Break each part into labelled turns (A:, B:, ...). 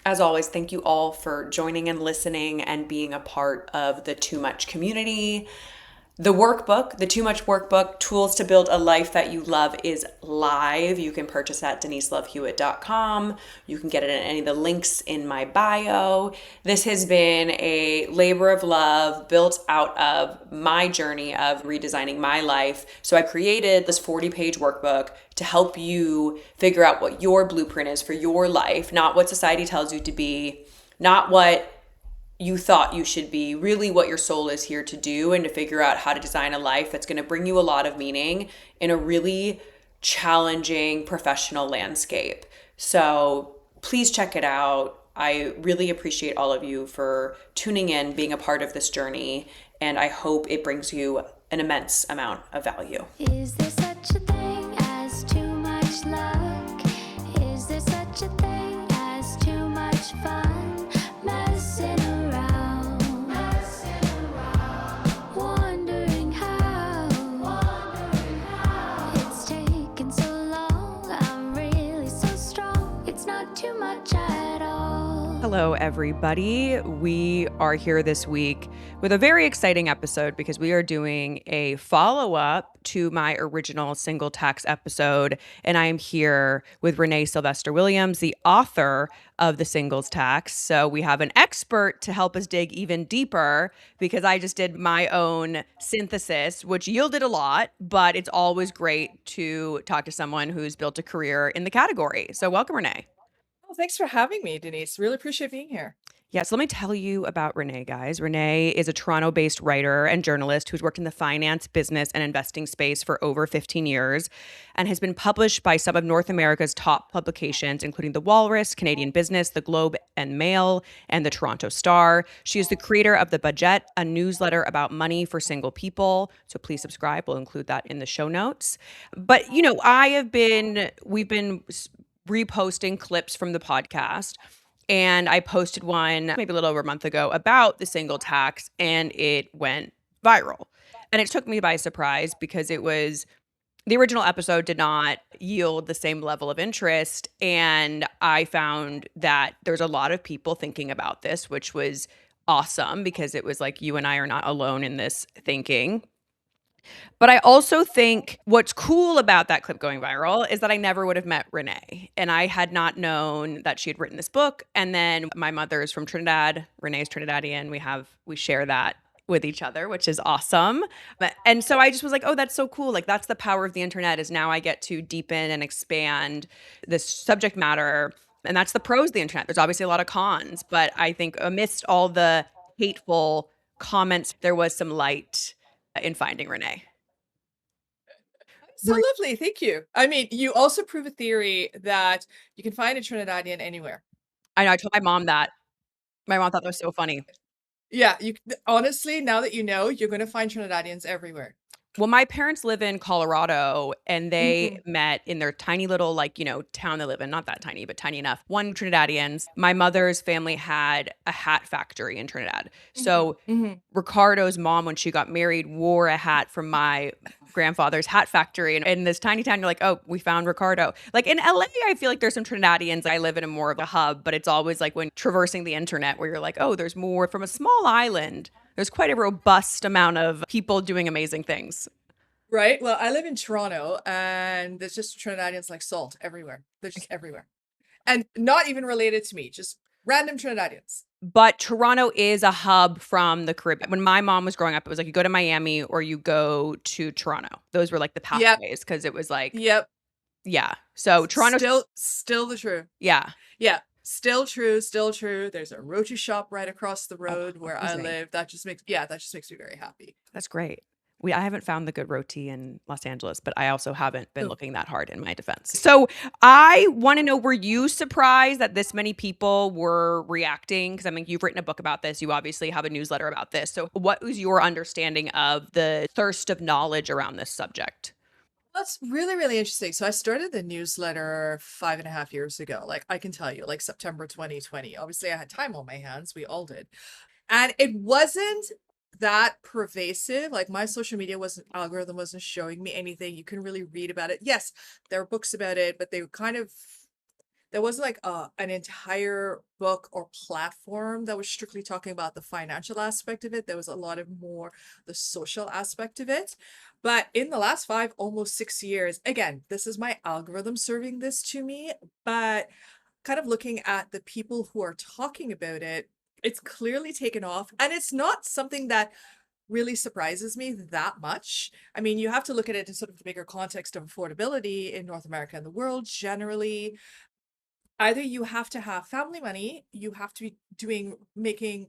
A: As always, thank you all for joining and listening and being a part of the Too Much community. The workbook, the Too Much Workbook, Tools to Build a Life That You Love, is live. You can purchase at deniselovehewitt.com. You can get it at any of the links in my bio. This has been a labor of love built out of my journey of redesigning my life. So I created this 40-page workbook to help you figure out what your blueprint is for your life, not what society tells you to be, not what you thought you should be, really what your soul is here to do, and to figure out how to design a life that's going to bring you a lot of meaning in a really challenging professional landscape. So please check it out. I really appreciate all of you for tuning in, being a part of this journey, and I hope it brings you an immense amount of value.
B: Is there such a thing as too much luck? Is there such a thing as too much fun? Messing around, wondering how it's taken so long. I'm really so strong. It's not too much at all.
A: Hello, everybody. We are here this week with a very exciting episode because we are doing a follow-up to my original single tax episode. And I am here with Renée Sylvestre-Williams, the author of The Singles Tax. So we have an expert to help us dig even deeper because I just did my own synthesis, which yielded a lot, but it's always great to talk to someone who's built a career in the category. So welcome, Renée.
C: Well, thanks for having me, Denise. Really appreciate being here.
A: Yeah, so let me tell you about Renée, guys. Renée is a Toronto-based writer and journalist who's worked in the finance, business, and investing space for over 15 years and has been published by some of North America's top publications, including The Walrus, Canadian Business, The Globe and Mail, and The Toronto Star. She is the creator of The Budget, a newsletter about money for single people. So please subscribe. We'll include that in the show notes. But, we've been reposting clips from the podcast. And I posted one maybe a little over a month ago about the single tax, and it went viral. And it took me by surprise because the original episode did not yield the same level of interest. And I found that there's a lot of people thinking about this, which was awesome because it was like you and I are not alone in this thinking. But I also think what's cool about that clip going viral is that I never would have met Renée. And I had not known that she had written this book. And then my mother is from Trinidad. Renée's Trinidadian. We share that with each other, which is awesome. And so I just was like, oh, that's so cool. Like that's the power of the internet, is now I get to deepen and expand this subject matter. And that's the pros of the internet. There's obviously a lot of cons, but I think amidst all the hateful comments, there was some light in finding Renée.
C: So lovely. Thank you. I mean, you also prove a theory that you can find a Trinidadian anywhere.
A: I know, I told my mom that. My mom thought that was so funny.
C: Yeah, honestly, now that you know, you're going to find Trinidadians everywhere.
A: Well, my parents live in Colorado, and they
C: Mhm.
A: met in their tiny little, town they live in. Not that tiny, but tiny enough. One Trinidadians. My mother's family had a hat factory in Trinidad. So
C: Mhm.
A: Ricardo's mom, when she got married, wore a hat from my grandfather's hat factory. And in this tiny town, you're like, oh, we found Ricardo. Like in LA, I feel like there's some Trinidadians. I live in a more of a hub, but it's always like when traversing the internet where you're like, oh, there's more from a small island. There's quite a robust amount of people doing amazing things.
C: Right. Well, I live in Toronto and there's just Trinidadians like salt everywhere. They're just everywhere. And not even related to me, just random Trinidadians.
A: But Toronto is a hub from the Caribbean. When my mom was growing up, it was like you go to Miami or you go to Toronto. Those were like the
C: Yep.
A: pathways because it was like,
C: Yep.
A: yeah. So Toronto,
C: Still the truth.
A: yeah.
C: Yeah, still true, still true. There's a roti shop right across the road where I
A: Amazing.
C: live. That just makes me very happy.
A: That's great. I haven't found the good roti in Los Angeles, but I also haven't been
C: Oh.
A: looking that hard in my defense. So I want to know, were you surprised that this many people were reacting? Because I mean, you've written a book about this. You obviously have a newsletter about this. So what was your understanding of the thirst of knowledge around this subject?
C: That's really, really interesting. So I started the newsletter 5.5 years ago. Like I can tell you, like September 2020. Obviously, I had time on my hands. We all did. And it wasn't that pervasive. Like my social media algorithm wasn't showing me anything. You couldn't really read about it. Yes, there were books about it, but they were kind of There wasn't like an entire book or platform that was strictly talking about the financial aspect of it. There was a lot of more the social aspect of it. But in the last 5, almost 6 years, again, this is my algorithm serving this to me, but kind of looking at the people who are talking about it, it's clearly taken off. And it's not something that really surprises me that much. I mean, you have to look at it in sort of the bigger context of affordability in North America and the world generally. Either you have to have family money, you have to be making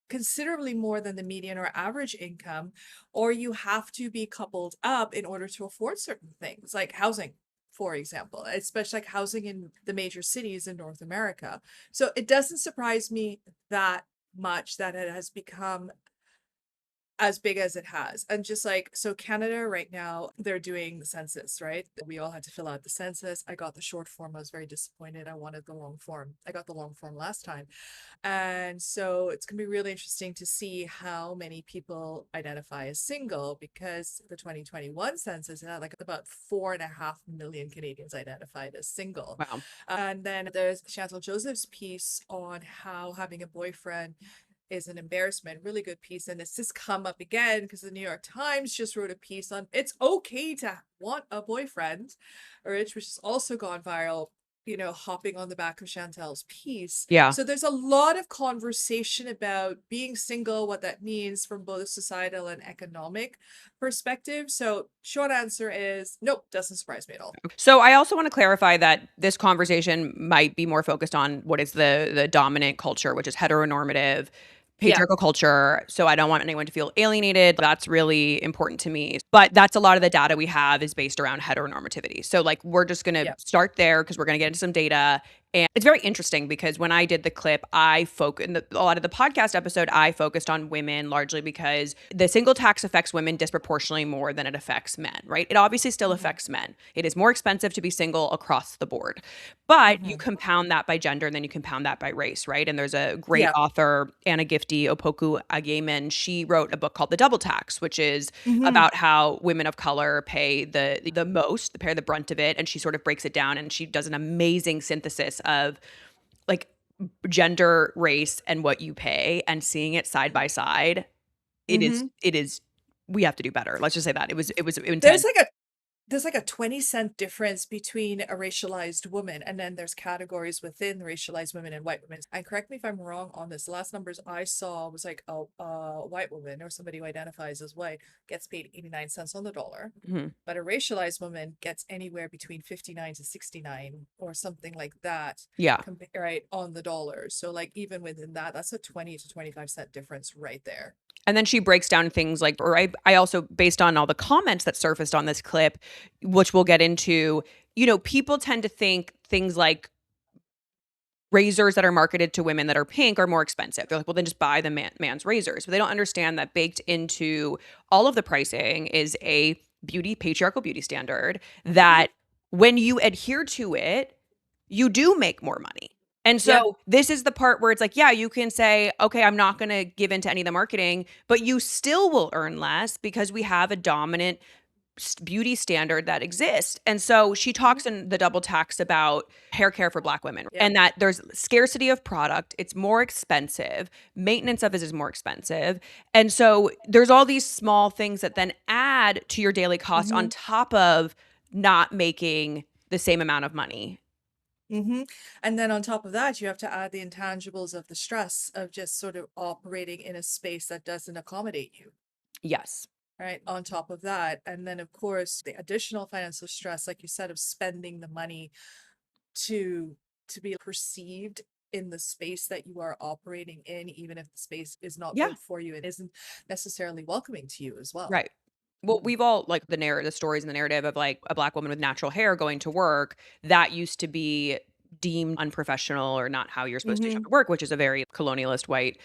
C: considerably more than the median or average income, or you have to be coupled up in order to afford certain things like housing, for example, especially like housing in the major cities in North America. So it doesn't surprise me that much that it has become as big as it has. And just like, so Canada right now, they're doing the census, right? We all had to fill out the census. I got the short form. I was very disappointed. I wanted the long form. I got the long form last time. And so it's going to be really interesting to see how many people identify as single, because the 2021 census had like about 4.5 million Canadians identified as single.
A: Wow.
C: And then there's Chantal Joseph's piece on how having a boyfriend is an embarrassment. Really good piece. And it's just come up again because the New York Times just wrote a piece on it's okay to want a boyfriend, which has also gone viral, hopping on the back of Chantel's piece.
A: Yeah.
C: So there's a lot of conversation about being single, what that means from both a societal and economic perspective. So short answer is nope, doesn't surprise me at all.
A: So I also want to clarify that this conversation might be more focused on what is the dominant culture, which is heteronormative,
C: Yeah.
A: patriarchal culture. So I don't want anyone to feel alienated. That's really important to me. But that's a lot of the data we have is based around heteronormativity. So like we're just going to
C: Yeah.
A: start there because we're going to get into some data. And it's very interesting because when I did the clip, a lot of the podcast episode, I focused on women largely because the single tax affects women disproportionately more than it affects men, right? It obviously still affects men. It is more expensive to be single across the board. But you compound that by gender and then you compound that by race, right? And there's a great
C: Yeah.
A: author, Anna Gifty Opoku Agyeman. She wrote a book called The Double Tax, which is
C: Mhm.
A: about how women of color pay the most, they pay the brunt of it. And she sort of breaks it down and she does an amazing synthesis of like gender, race, and what you pay and seeing it side by side.
C: Mhm.
A: It is we have to do better. Let's just say that. It was
C: There's
A: intense.
C: like a there's like a 20-cent difference between a racialized woman, and then there's categories within racialized women and white women. And correct me if I'm wrong on this. The last numbers I saw was like a white woman or somebody who identifies as white gets paid 89 cents on the dollar,
A: Mhm.
C: but a racialized woman gets anywhere between 59 to 69 or something like that,
A: Yeah.
C: right, on the dollar. So like even within that, that's a 20 to 25-cent difference right there.
A: And then she breaks down things like, or I also, based on all the comments that surfaced on this clip, which we'll get into, people tend to think things like razors that are marketed to women that are pink are more expensive. They're like, well, then just buy the man's razors. But they don't understand that baked into all of the pricing is a patriarchal beauty standard that when you adhere to it, you do make more money. And
C: Yeah.
A: so this is the part where it's like, yeah, you can say, okay, I'm not going to give into any of the marketing, but you still will earn less because we have a dominant beauty standard that exists. And so she talks in the double tax about hair care for Black women
C: Yeah.
A: and that there's scarcity of product. It's more expensive. Maintenance of it is more expensive. And so there's all these small things that then add to your daily costs on top of not making the same amount of money.
C: And then on top of that, you have to add the intangibles of the stress of just sort of operating in a space that doesn't accommodate you,
A: Yes.
C: right? On top of that. And then, of course, the additional financial stress, like you said, of spending the money to be perceived in the space that you are operating in, even if the space is not
A: Yeah.
C: built for you, it isn't necessarily welcoming to you as well.
A: Right. Well, we've all like the stories and the narrative of like a Black woman with natural hair going to work that used to be deemed unprofessional or not how you're supposed to show up
C: Mm-hmm.
A: at work, which is a very colonialist white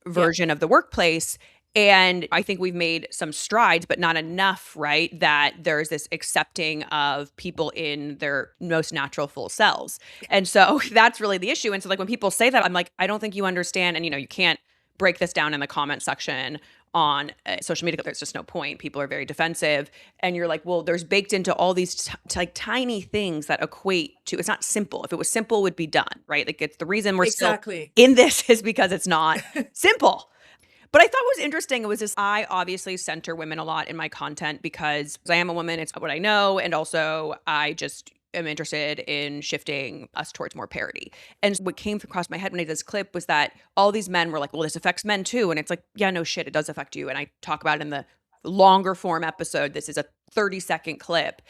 C: Yeah.
A: version of the workplace. And I think we've made some strides, but not enough, right? That there's this accepting of people in their most natural full selves. And so that's really the issue. And so like when people say that, I'm like, I don't think you understand. And you can't break this down in the comment section on social media. There's just no point. People are very defensive. And you're like, well, there's baked into all these like tiny things that equate to, it's not simple. If it was simple, it would be done, right? Like it's the reason we're still
C: Exactly.
A: in this is because it's not simple. But I thought what was interesting, it was this, I obviously center women a lot in my content because I am a woman, it's what I know. And also I just am interested in shifting us towards more parity. And what came across my head when I did this clip was that all these men were like, well, this affects men too. And it's like, yeah, no shit, it does affect you. And I talk about it in the longer form episode. This is a 30-second clip.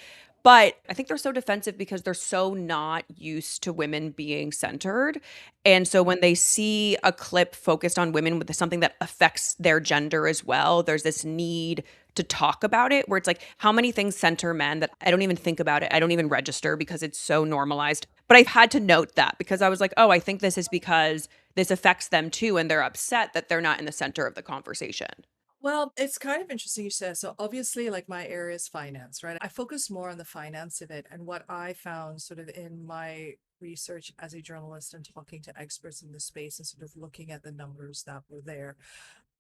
A: But I think they're so defensive because they're so not used to women being centered. And so when they see a clip focused on women with something that affects their gender as well, there's this need to talk about it where it's like, how many things center men that I don't even think about it? I don't even register because it's so normalized. But I've had to note that because I was like, oh, I think this is because this affects them too. And they're upset that they're not in the center of the conversation.
C: Well, it's kind of interesting you said. So obviously, like my area is finance, right? I focus more on the finance of it. And what I found sort of in my research as a journalist and talking to experts in the space and sort of looking at the numbers that were there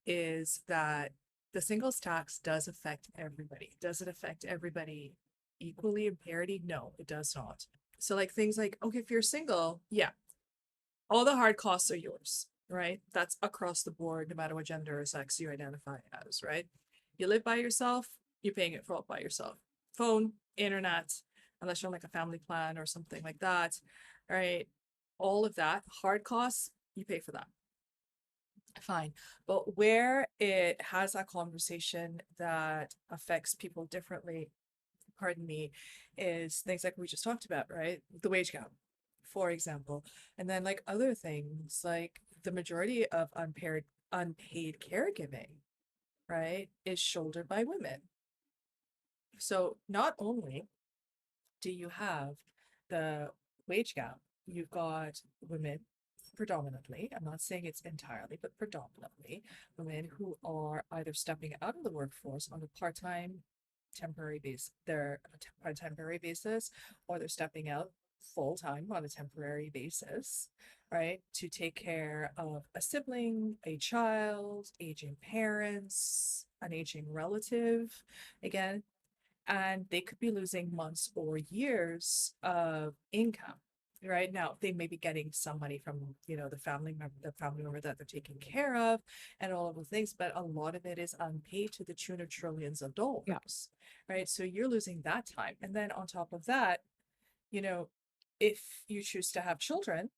C: is that the singles tax does affect everybody. Does it affect everybody equally in parity? No, it does not. So like things like, okay, if you're single, yeah, all the hard costs are yours, right? That's across the board, no matter what gender or sex you identify as, right? You live by yourself, you're paying it for all by yourself. Phone, internet, unless you're on like a family plan or something like that, right? All of that, hard costs, you pay for that. Fine. But where it has that conversation that affects people differently, pardon me, is things like we just talked about, right? The wage gap, for example. And then like other things like the majority of unpaid caregiving, right, is shouldered by women. So not only do you have the wage gap, you've got women predominantly, I'm not saying it's entirely, but predominantly women who are either stepping out of the workforce on a part-time temporary base, they're on a temporary basis, or they're stepping out full time on a temporary basis, right? To take care of a sibling, a child, aging parents, an aging relative, again, and they could be losing months or years of income. Right now, they may be getting some money from, the family member that they're taking care of, and all of the things, but a lot of it is unpaid to the tune of trillions of
A: Yeah.
C: dollars, right? So you're losing that time, and then on top of that, you know, if you choose to have children,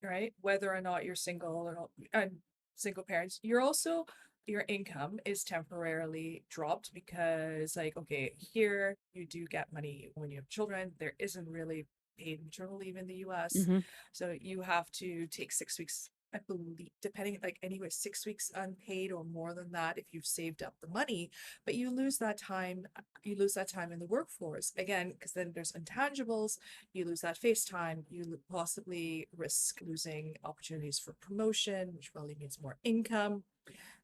C: right, whether or not you're single or not, and single parents, your income is temporarily dropped because like, okay, here you do get money when you have children. There isn't really paid maternal leave in the US.
A: Mm-hmm.
C: So you have to take 6 weeks, I believe, depending, like anyway, 6 weeks unpaid or more than that if you've saved up the money, but you lose that time in the workforce again, because then there's intangibles, you lose that face time, you possibly risk losing opportunities for promotion, which probably means more income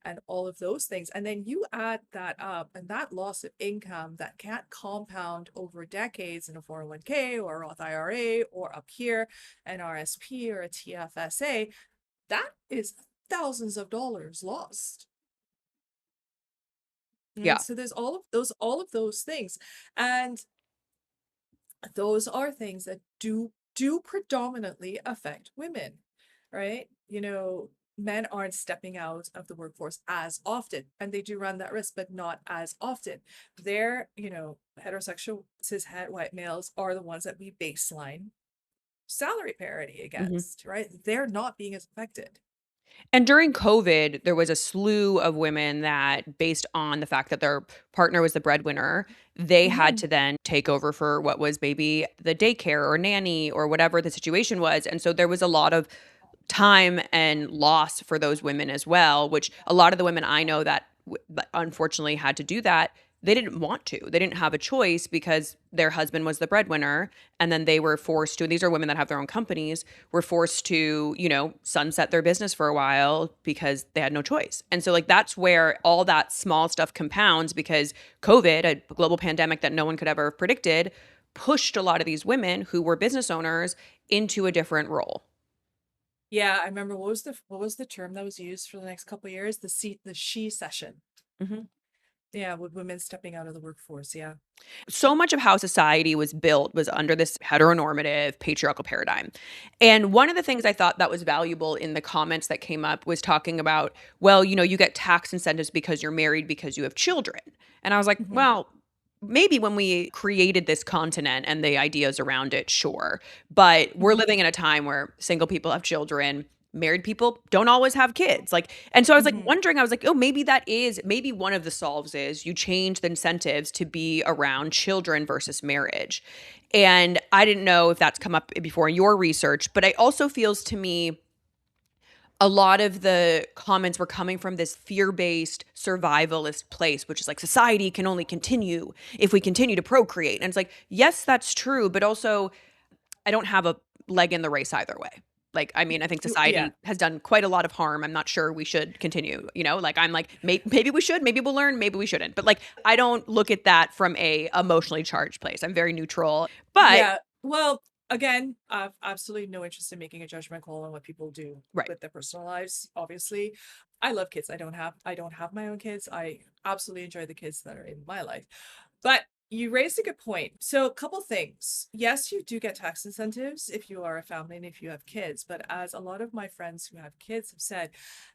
C: and all of those things. And then you add that up, and that loss of income that can't compound over decades in a 401k or a Roth IRA or up here an RSP or a TFSA, that is thousands of dollars lost.
A: Yeah.
C: Right? So there's all of those things. And those are things that do predominantly affect women, right? Men aren't stepping out of the workforce as often, and they do run that risk, but not as often. They're, heterosexual cishet white males are the ones that we baseline salary parity against, right? They're not being as affected.
A: And during COVID, there was a slew of women that, based on the fact that their partner was the breadwinner, they had
C: Mhm.
A: to then take over for what was maybe the daycare or nanny or whatever the situation was. And so there was a lot of time and loss for those women as well, which a lot of the women I know that that unfortunately had to do that, they didn't want to. They didn't have a choice because their husband was the breadwinner, and then they were forced to, and these are women that have their own companies, were forced to, sunset their business for a while because they had no choice. And so like that's where all that small stuff compounds because COVID, a global pandemic that no one could ever have predicted, pushed a lot of these women who were business owners into a different role.
C: Yeah, I remember what was the term that was used for the next couple of years? The she session.
A: Mhm.
C: Yeah, with women stepping out of the workforce. Yeah.
A: So much of how society was built was under this heteronormative patriarchal paradigm. And one of the things I thought that was valuable in the comments that came up was talking about, well, you get tax incentives because you're married because you have children. And I was like,
C: Hmm.
A: well, maybe when we created this continent and the ideas around it, sure. But we're
C: Hmm.
A: living in a time where single people have children, married people don't always have kids. And so I was like
C: Hmm.
A: wondering, I was like, oh, maybe one of the solves is you change the incentives to be around children versus marriage. And I didn't know if that's come up before in your research, but it also feels to me a lot of the comments were coming from this fear-based survivalist place, which is like society can only continue if we continue to procreate. And it's like, yes, that's true, but also I don't have a leg in the race either way. I mean, I think
C: Yeah.
A: society has done quite a lot of harm. I'm not sure we should continue, I'm like, maybe we should, maybe we'll learn, maybe we shouldn't. But I don't look at that from a emotionally charged place. I'm very neutral. But
C: Yeah. Well, again, I've absolutely no interest in making a judgment call on what people do
A: right.
C: with their personal lives. Obviously, I love kids. I don't have my own kids. I absolutely enjoy the kids that are in my life. But you raised a good point. So, a couple things. Yes, you do get tax incentives if you are a family and if you have kids. But as a lot of my friends who have kids have said,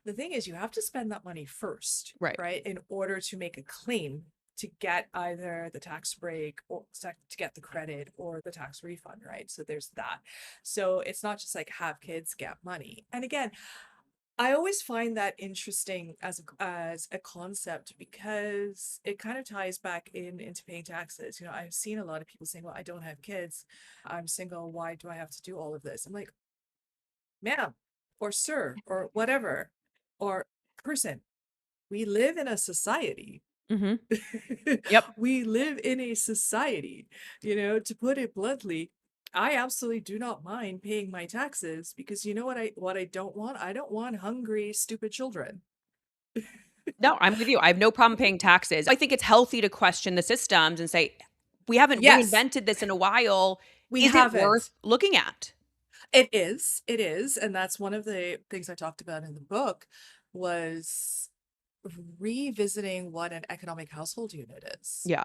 C: the thing is, you have to spend that money first,
A: Right.
C: right, in order to make a claim to get either the tax break or to get the credit or the tax refund, right? So there's that. So it's not just like have kids get money. And again, I always find that interesting as a concept because it kind of ties back into paying taxes. I've seen a lot of people saying, "Well, I don't have kids. I'm single. Why do I have to do all of this?" I'm like, "Ma'am, or sir, or whatever, or person. We live in a society.
A: Mm-hmm. Yep.
C: We live in a society, to put it bluntly. I absolutely do not mind paying my taxes because you know what I don't want? I don't want hungry, stupid children.
A: No, I'm with you. I have no problem paying taxes. I think it's healthy to question the systems and say, we haven't
C: Yes,
A: reinvented this in a while.
C: we
A: Is it worth
C: haven't.
A: looking at?
C: It is, and that's one of the things I talked about in the book was revisiting what an economic household unit is.
A: Yeah.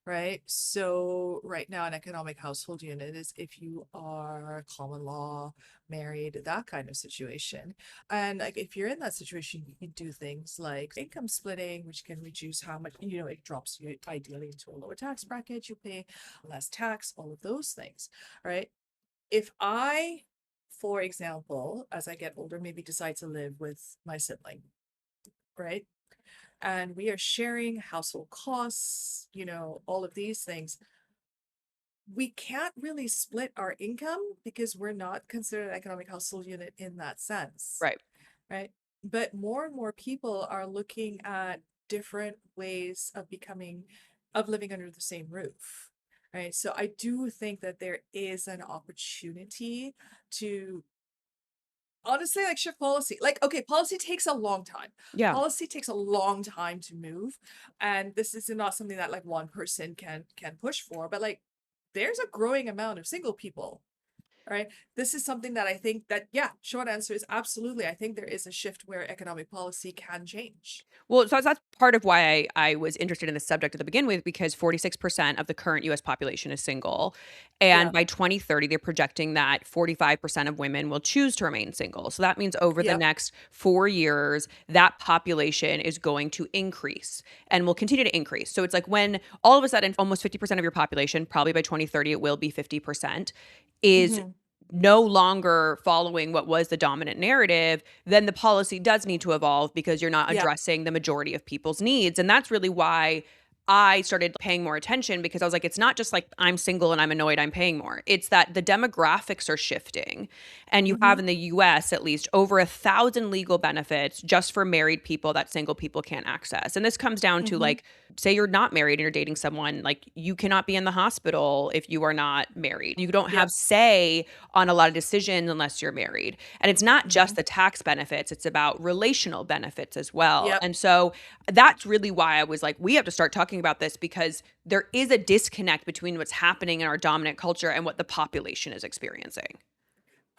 C: Right. So right now, an economic household unit is if you are common law, married, that kind of situation. And like if you're in that situation, you can do things like income splitting, which can reduce how much, it drops you ideally into a lower tax bracket, you pay less tax, all of those things. Right. If I, for example, as I get older, maybe decide to live with my sibling, right? And we are sharing household costs, all of these things. We can't really split our income because we're not considered an economic household unit in that sense,
A: Right.
C: right? But more and more people are looking at different ways of living under the same roof, right? So I do think that there is an opportunity to honestly like shift policy. Like, okay, policy takes a long time.
A: Yeah.
C: Policy takes a long time to move, and this is not something that like one person can push for, but like there's a growing amount of single people, right? This is something that I think that, yeah, short answer is absolutely. I think there is a shift where economic policy can change.
A: Well, so that's part of why I was interested in this subject to begin with, because 46% of the current US population is single. And
C: Yeah.
A: by 2030, they're projecting that 45% of women will choose to remain single. So that means over the
C: Yep.
A: next 4 years, that population is going to increase and will continue to increase. So it's like when all of a sudden, almost 50% of your population, probably by 2030, it will be 50%, is
C: Hmm.
A: no longer following what was the dominant narrative, then the policy does need to evolve because you're not
C: Yep.
A: addressing the majority of people's needs. And that's really why I started paying more attention, because I was like, it's not just like I'm single and I'm annoyed I'm paying more. It's that the demographics are shifting. And you have
C: Hmm.
A: in the US at least over 1,000 legal benefits just for married people that single people can't access. And this comes down to
C: Hmm.
A: like, say you're not married and you're dating someone, like you cannot be in the hospital if you are not married. You don't have
C: Yep.
A: say on a lot of decisions unless you're married. And it's not just
C: Hmm.
A: the tax benefits, it's about relational benefits as well.
C: Yep.
A: And so that's really why I was like, we have to start talking about this, because there is a disconnect between what's happening in our dominant culture and what the population is experiencing.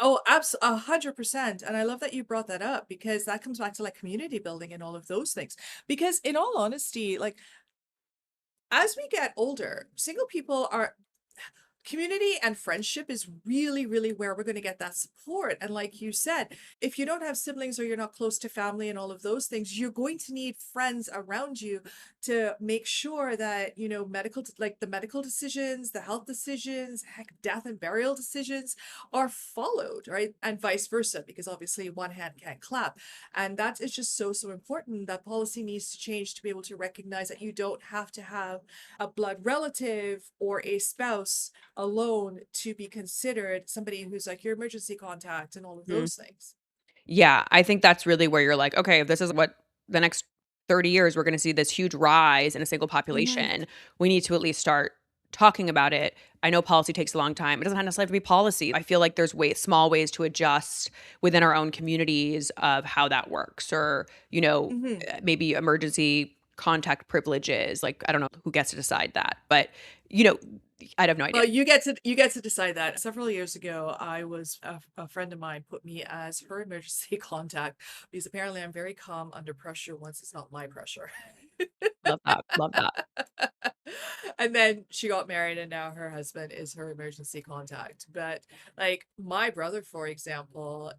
C: Oh, 100%. And I love that you brought that up because that comes back to like community building and all of those things. Because in all honesty, like as we get older, single people are community and friendship is really, really where we're going to get that support. And like you said, if you don't have siblings or you're not close to family and all of those things, you're going to need friends around you to make sure that, you know, like the medical decisions, the health decisions, heck, death and burial decisions are followed, right? And vice versa, because obviously one hand can't clap. And that is just so, so important. That policy needs to change to be able to recognize that you don't have to have a blood relative or a spouse alone to be considered somebody who's like your emergency contact and all of
A: Mhm.
C: those things.
A: Yeah, I think that's really where you're like, okay, if this is what the next 30 years we're going to see this huge rise in a single
C: Hmm.
A: population, we need to at least start talking about it. I know policy takes a long time. It doesn't necessarily have to be policy. I feel like there's small ways to adjust within our own communities of how that works, or
C: Hmm.
A: maybe emergency contact privileges. Like I don't know who gets to decide that, but you know, I have no idea.
C: Well, you get to decide that. Several years ago, a friend of mine put me as her emergency contact because apparently I'm very calm under pressure once it's not my pressure.
A: Love that. Love that.
C: And then she got married and now her husband is her emergency contact. But like my brother, for example,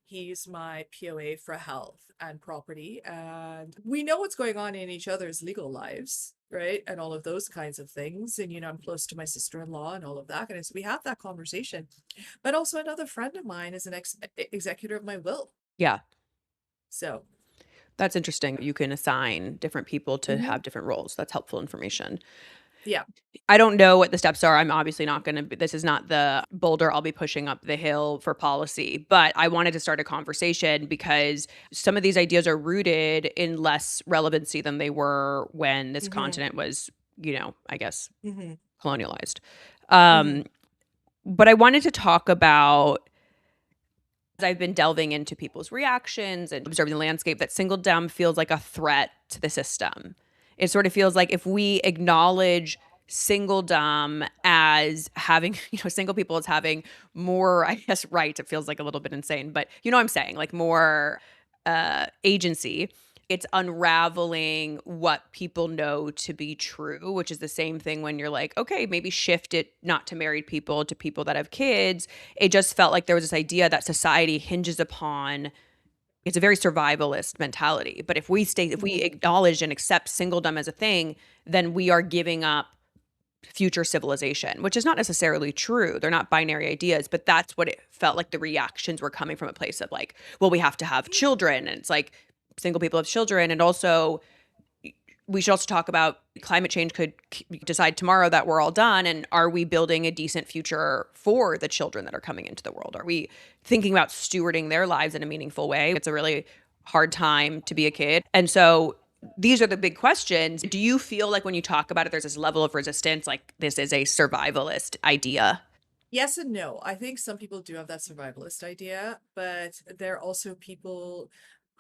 C: he's my POA for health and property, and we know what's going on in each other's legal lives, right? And all of those kinds of things. And, you know, I'm close to my sister-in-law and all of that. And so we have that conversation. But also another friend of mine is an executor of my will.
A: Yeah.
C: So,
A: That's interesting. You can assign different people to
C: mhm,
A: have different roles. That's helpful information.
C: yeah.
A: I don't know what the steps are. I'm obviously not going to, this is not the boulder I'll be pushing up the hill for policy, but I wanted to start a conversation because some of these ideas are rooted in less relevancy than they were when this
C: Hmm.
A: continent was, I guess,
C: Hmm.
A: colonialized.
C: Hmm.
A: Um, but I wanted to talk about, as I've been delving into people's reactions and observing the landscape, that singledom feels like a threat to the system. It sort of feels like if we acknowledge singledom as having, single people as having more, I guess, rights, it feels like a little bit insane, but you know what I'm saying, like more agency. It's unraveling what people know to be true, which is the same thing when you're like, okay, maybe shift it not to married people to people that have kids. It just felt like there was this idea that society hinges upon, it's a very survivalist mentality. But if we
C: Hmm.
A: acknowledge and accept singledom as a thing, then we are giving up future civilization, which is not necessarily true. They're not binary ideas, but that's what it felt like the reactions were coming from, a place of like, well, we have to have children. And it's like single people have children. And also, we should also talk about climate change could decide tomorrow that we're all done. And are we building a decent future for the children that are coming into the world? Are we thinking about stewarding their lives in a meaningful way? It's a really hard time to be a kid. And so these are the big questions. Do you feel like when you talk about it, there's this level of resistance, like this is a survivalist idea?
C: Yes and no. I think some people do have that survivalist idea, but there are also people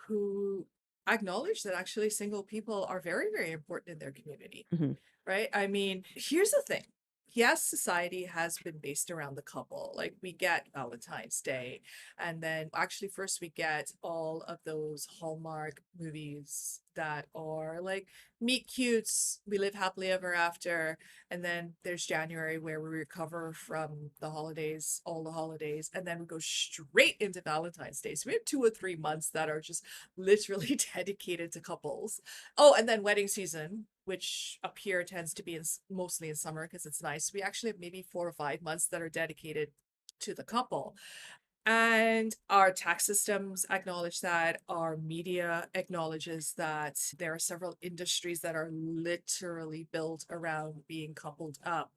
C: who acknowledge that actually single people are very, very important in their community,
A: Hmm.
C: right? I mean, here's the thing. Yes, society has been based around the couple. Like we get Valentine's Day, and then actually first we get all of those Hallmark movies that are like meet cutes, we live happily ever after, and then there's January where we recover from the holidays, all the holidays, and then we go straight into Valentine's Day. So we have 2 or 3 months that are just literally dedicated to couples. Oh, and then wedding season, which up here tends to be mostly in summer because it's nice. We actually have maybe 4 or 5 months that are dedicated to the couple. And our tax systems acknowledge that, our media acknowledges that there are several industries that are literally built around being coupled up.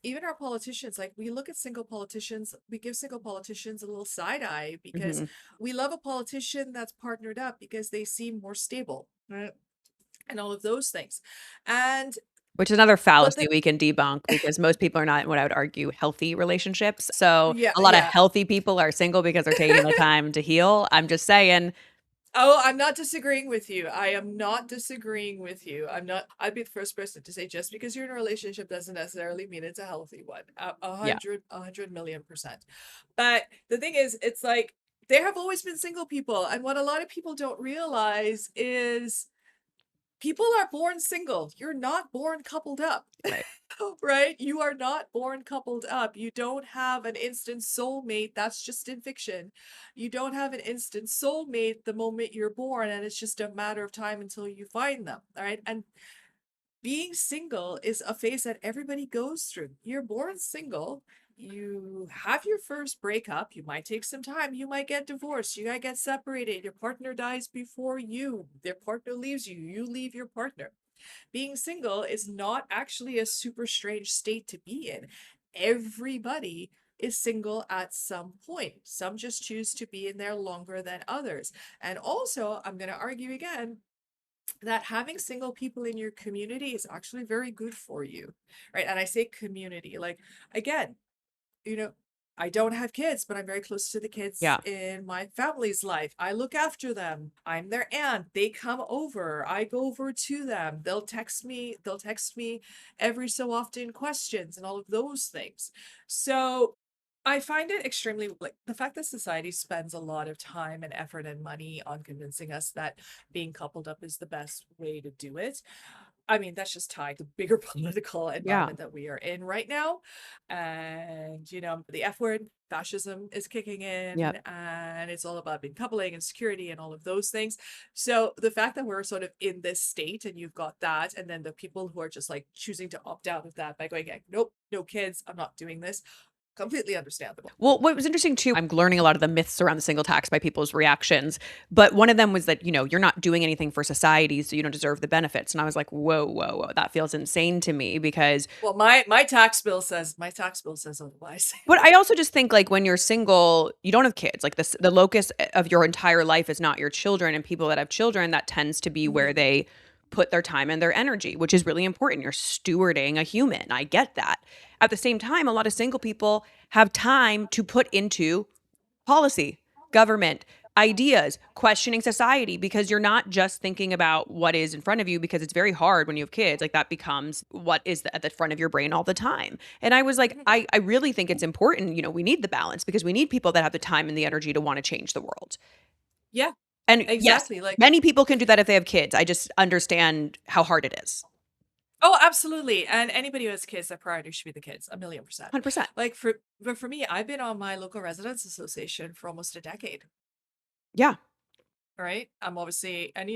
C: Even our politicians, like we look at single politicians, we give single politicians a little side eye because
A: Hmm.
C: we love a politician that's partnered up because they seem more stable, right? And all of those things. And
A: Which is another
C: but
A: fallacy
C: the
A: we can debunk, because most people are not in what I would argue healthy relationships. So
C: yeah,
A: a lot of
C: yeah.
A: healthy people are single because they're taking the time to heal. I'm just saying,
C: Oh, I'm not disagreeing with you. I am not disagreeing with you. I'd be the first person to say just because you're in a relationship doesn't necessarily mean it's a healthy one.
A: Yeah.
C: 100 million%. But the thing is, it's like there have always been single people. And what a lot of people don't realize is people are born single. You're not born coupled up.
A: Right.
C: Right? You are not born coupled up. You don't have an instant soulmate. That's just in fiction. You don't have an instant soulmate the moment you're born, and it's just a matter of time until you find them. All right. And being single is a phase that everybody goes through. You're born single. You have your first breakup. You might take some time. You might get divorced. You might get separated. Your partner dies before you. Their partner leaves you. You leave your partner. Being single is not actually a super strange state to be in. Everybody is single at some point. Some just choose to be in there longer than others. And also, I'm going to argue again that having single people in your community is actually very good for you, right? And I say community, like, again, you know, I don't have kids, but I'm very close to the kids
A: Yeah.
C: in my family's life. I look after them. I'm their aunt. They come over. I go over to them. They'll text me every so often questions and all of those things. So I find it extremely like the fact that society spends a lot of time and effort and money on convincing us that being coupled up is the best way to do it. I mean, that's just tied to the bigger political
A: Yeah.
C: environment that we are in right now. And, the F word, fascism is kicking in,
A: Yep.
C: and it's all about being coupling and security and all of those things. So the fact that we're sort of in this state and you've got that, and then the people who are just like choosing to opt out of that by going, nope, no kids, I'm not doing this. Completely understandable.
A: Well, what was interesting too, I'm learning a lot of the myths around the single tax by people's reactions. But one of them was that, you're not doing anything for society, so you don't deserve the benefits. And I was like, whoa, whoa, whoa. That feels insane to me because,
C: Well, my tax bill says otherwise.
A: but I also just think like when you're single, you don't have kids. Like the locus of your entire life is not your children. And people that have children, that tends to be where
C: Mhm.
A: they put their time and their energy, which is really important. You're stewarding a human. I get that. At the same time, a lot of single people have time to put into policy, government, ideas, questioning society because you're not just thinking about what is in front of you because it's very hard when you have kids. Like that becomes what is at the front of your brain all the time. And I was like,
C: Mhm.
A: I really think it's important. We need the balance because we need people that have the time and the energy to want to change the world.
C: Yeah,
A: And yes,
C: exactly. Like,
A: many people can do that if they have kids. I just understand how hard it is.
C: oh, absolutely. And anybody who has kids, their priority should be the kids, 1,000,000%.
A: 100%.
C: But for me, I've been on my local residents association for almost a decade,
A: Yeah.
C: right? I'm obviously, and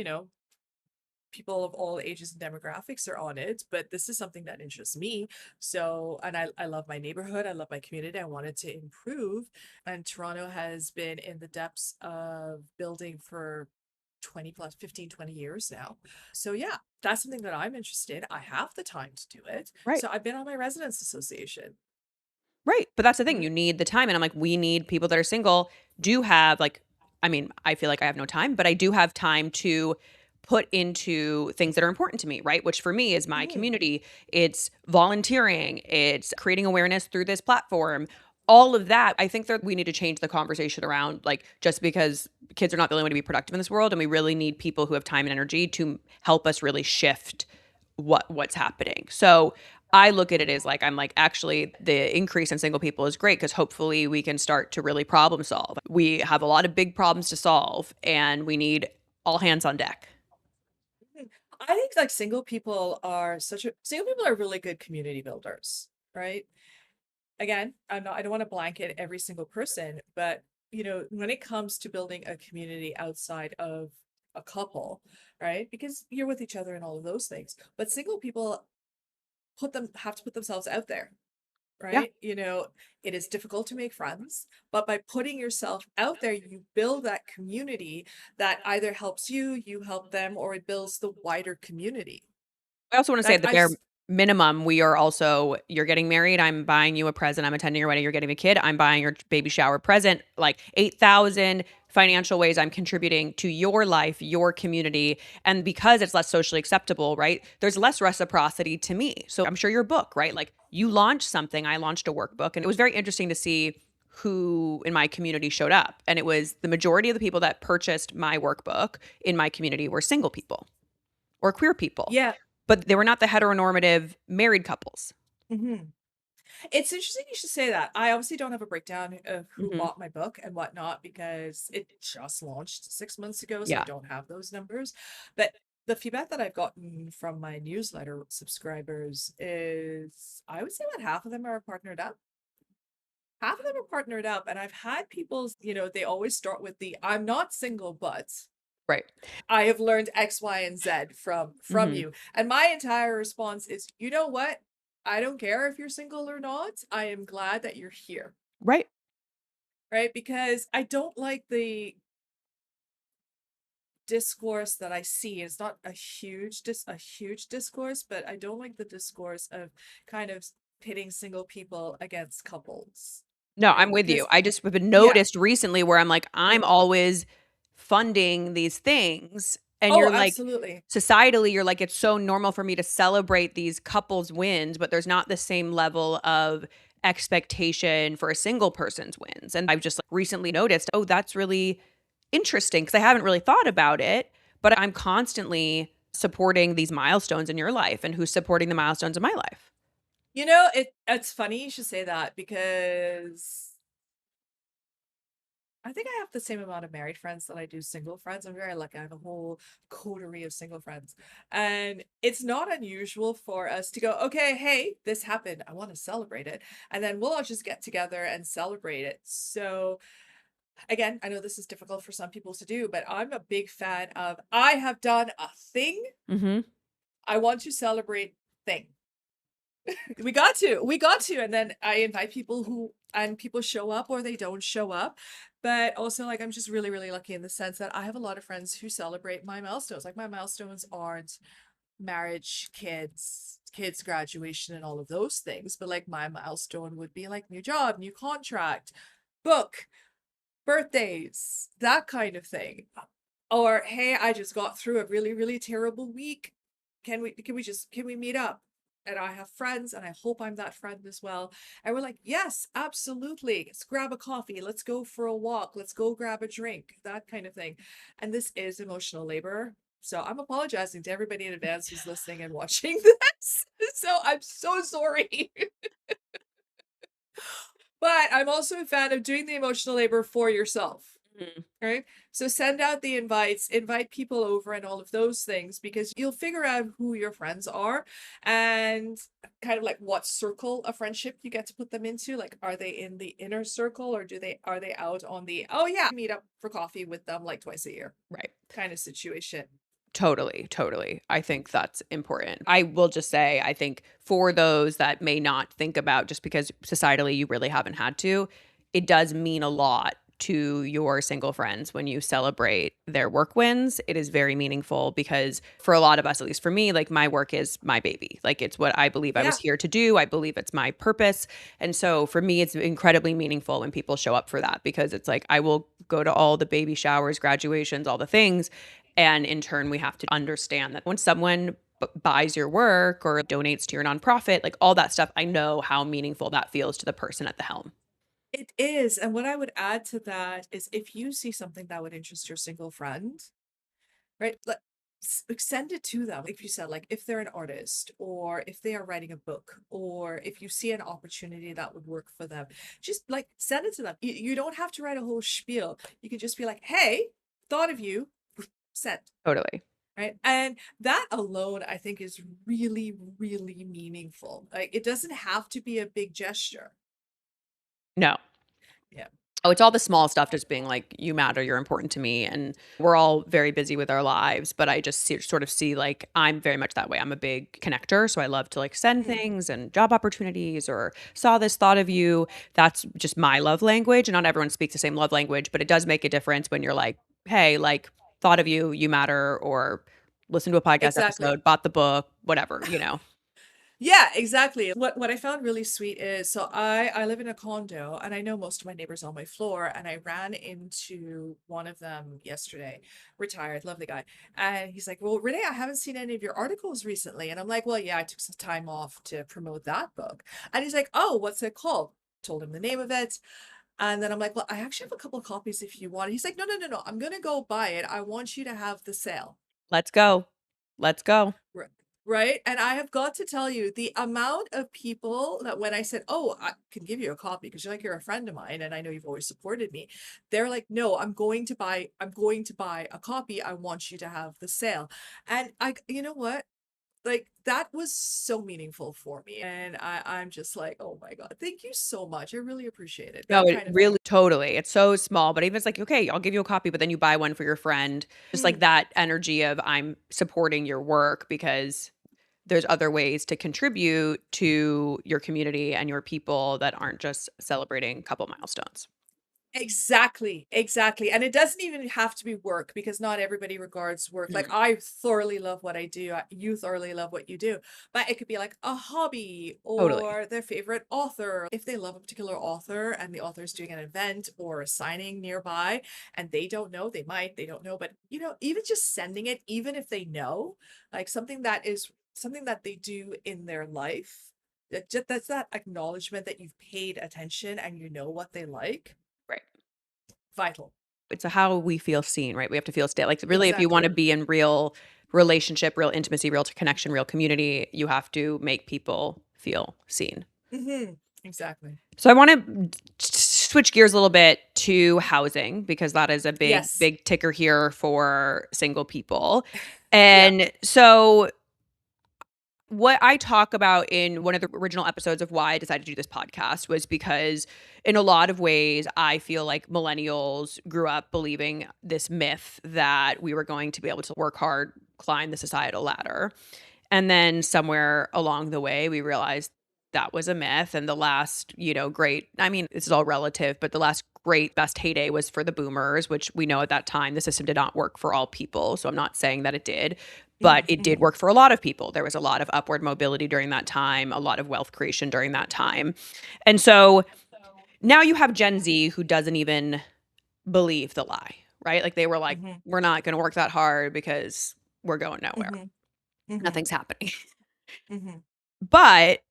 C: people of all ages and demographics are on it, but this is something that interests me. So, and I love my neighborhood. I love my community. I wanted to improve. And Toronto has been in the depths of building for 20 plus 15, 20 years now. So yeah, that's something that I'm interested in. I have the time to do it.
A: Right.
C: So I've been on my residents association.
A: Right. But that's the thing.
C: Mhm.
A: You need the time. And I'm like, we need people that are single, do have like, I mean, I feel like I have no time, but I do have time to put into things that are important to me, right? Which for me is my
C: Mhm.
A: community. It's volunteering, it's creating awareness through this platform. All of that, I think that we need to change the conversation around like just because kids are not the only way to be productive in this world. And we really need people who have time and energy to help us really shift what's happening. So I look at it as like I'm like actually the increase in single people is great because hopefully we can start to really problem solve. We have a lot of big problems to solve and we need all hands on deck.
C: Mhm. I think like single people are really good community builders, right? Again, I don't want to blanket every single person, but when it comes to building a community outside of a couple, right? Because you're with each other and all of those things. But single people have to put themselves out there,
A: Yeah.
C: right? It is difficult to make friends, but by putting yourself out there, you build that community that either helps you, you help them, or it builds the wider community.
A: I also want to say
C: Like
A: at the bare minimum, we are also, you're getting married, I'm buying you a present, I'm attending your wedding, you're getting a kid, I'm buying your baby shower present, like 8,000 financial ways I'm contributing to your life, your community. And because it's less socially acceptable, right? There's less reciprocity to me. So I'm sure your book, right? Like you launched something, I launched a workbook, and it was very interesting to see who in my community showed up. And it was the majority of the people that purchased my workbook in my community were single people or queer people,
C: Yeah.
A: but they were not the heteronormative married couples.
C: Hmm. It's interesting you should say that. I obviously don't have a breakdown of who
A: Hmm.
C: bought my book and whatnot because it just launched 6 months ago, so I
A: Yeah.
C: don't have those numbers. But the feedback that I've gotten from my newsletter subscribers is I would say about half of them are partnered up. Half of them are partnered up, and I've had people, they always start with the I'm not single, but
A: Right.
C: I have learned X, Y, and Z from
A: Hmm.
C: you. And my entire response is, you know what? I don't care if you're single or not. I am glad that you're here.
A: Right.
C: Right? Because I don't like the discourse that I see. It's not a huge discourse, but I don't like the discourse of kind of pitting single people against couples.
A: No, I'm
C: Right?
A: with you.
C: Because
A: I just have been
C: yeah.
A: noticed recently where I'm like, I'm always funding these things. And
C: Oh,
A: you're like,
C: absolutely.
A: societally, you're like, it's so normal for me to celebrate these couples' wins, but there's not the same level of expectation for a single person's wins. And I've just like recently noticed, oh, that's really interesting because I haven't really thought about it, but I'm constantly supporting these milestones in your life and who's supporting the milestones in my life.
C: It's funny you should say that because I think I have the same amount of married friends that I do single friends. I'm very lucky. I have a whole coterie of single friends. And it's not unusual for us to go, okay, hey, this happened. I want to celebrate it. And then we'll all just get together and celebrate it. So, again, I know this is difficult for some people to do, but I'm a big fan of I have done a thing.
A: Hmm.
C: I want to celebrate thing. We got to, and then I invite people and people show up or they don't show up. But also, like, I'm just really, really lucky in the sense that I have a lot of friends who celebrate my milestones. Like, my milestones aren't marriage, kids graduation and all of those things, but like my milestone would be like new job, new contract, book, birthdays, that kind of thing. Or hey, I just got through a really, really terrible week. Can we meet up? And I have friends, and I hope I'm that friend as well. And we're like, yes, absolutely. Let's grab a coffee. Let's go for a walk. Let's go grab a drink, that kind of thing. And this is emotional labor. So I'm apologizing to everybody in advance who's listening and watching this. So I'm so sorry. But I'm also a fan of doing the emotional labor for yourself.
A: Hmm.
C: Right? So send out the invites, invite people over and all of those things because you'll figure out who your friends are and kind of like what circle of friendship you get to put them into. Like, are they in the inner circle or are they out on the, oh yeah, meet up for coffee with them like twice a year
A: Right.
C: kind of situation.
A: Totally, totally. I think that's important. I will just say, I think for those that may not think about just because societally you really haven't had to, it does mean a lot to your single friends when you celebrate their work wins. It is very meaningful because for a lot of us, at least for me, like my work is my baby. Like it's what I believe I was
C: Yeah,
A: here to do. I believe it's my purpose. And so for me, it's incredibly meaningful when people show up for that because it's like I will go to all the baby showers, graduations, all the things. And in turn, we have to understand that when someone buys your work or donates to your nonprofit, like all that stuff, I know how meaningful that feels to the person at the helm.
C: it is. And what I would add to that is if you see something that would interest your single friend, right? Send it to them. If you said, like, if they're an artist or if they are writing a book or if you see an opportunity that would work for them, just like send it to them. You don't have to write a whole spiel. You could just be like, hey, thought of you, send.
A: Totally.
C: Right. And that alone, I think, is really, really meaningful. Like, it doesn't have to be a big gesture.
A: No.
C: Yeah.
A: Oh, it's all the small stuff just being like, you matter, you're important to me. And we're all very busy with our lives. But I just sort of see like, I'm very much that way. I'm a big connector. So I love to like send
C: Mhm.
A: things and job opportunities or saw this, thought of you. That's just my love language. And not everyone speaks the same love language, but it does make a difference when you're like, hey, like, thought of you, you matter, or listen to a podcast
C: Exactly.
A: episode, bought the book, whatever.
C: Yeah, exactly. What I found really sweet is so I live in a condo and I know most of my neighbors on my floor and I ran into one of them yesterday, retired, lovely guy. And he's like, "Well, Renee, I haven't seen any of your articles recently." And I'm like, "Well, yeah, I took some time off to promote that book." And he's like, "Oh, what's it called?" Told him the name of it. And then I'm like, well, I actually have a couple of copies if you want. He's like, no, no, no, no. I'm gonna go buy it. I want you to have the sale.
A: Let's go. Let's go.
C: Right. Right. And I have got to tell you the amount of people that when I said, oh, I can give you a copy because you're a friend of mine and I know you've always supported me. They're like, no, I'm going to buy a copy. I want you to have the sale. And you know what? Like that was so meaningful for me. And I'm just like, oh my God, thank you so much. I really appreciate it.
A: No,
C: That
A: it
C: kind of
A: really totally. It's so small, but even it's like, okay, I'll give you a copy, but then you buy one for your friend. Just like
C: Mm,
A: that energy of I'm supporting your work because there's other ways to contribute to your community and your people that aren't just celebrating a couple milestones.
C: exactly, exactly. And it doesn't even have to be work because not everybody regards work. Like
A: Mhm.
C: I thoroughly love what I do. You thoroughly love what you do. But it could be like a hobby
A: Totally.
C: or their favorite author. If they love a particular author and the author's doing an event or a signing nearby and they don't know, they don't know. But even just sending it, even if they know, like something that they do in their life. That's that acknowledgement that you've paid attention and you know what they like.
A: Right.
C: Vital.
A: It's a how we feel seen, right? We have to feel like really if you want to
C: Exactly.
A: be in real relationship, real intimacy, real connection, real community, you have to make people feel seen.
C: Mhm. Exactly.
A: So I want to switch gears a little bit to housing because that is a big
C: Yes.
A: big ticker here for single people.
C: Yeah.
A: And so what I talk about in one of the original episodes of why I decided to do this podcast was because, in a lot of ways, I feel like millennials grew up believing this myth that we were going to be able to work hard, climb the societal ladder. And then somewhere along the way, we realized that was a myth. And the last, great, I mean, this is all relative, but the last great, best heyday was for the boomers, which we know at that time the system did not work for all people. So I'm not saying that it did, but
C: Mhm,
A: it did
C: mhm,
A: work for a lot of people. There was a lot of upward mobility during that time, a lot of wealth creation during that time. And so now you have Gen Z who doesn't even believe the lie, right? Like they were like,
C: mhm,
A: we're not going to work that hard because we're going nowhere.
C: mhm, mhm,
A: Nothing's happening.
C: mhm,
A: But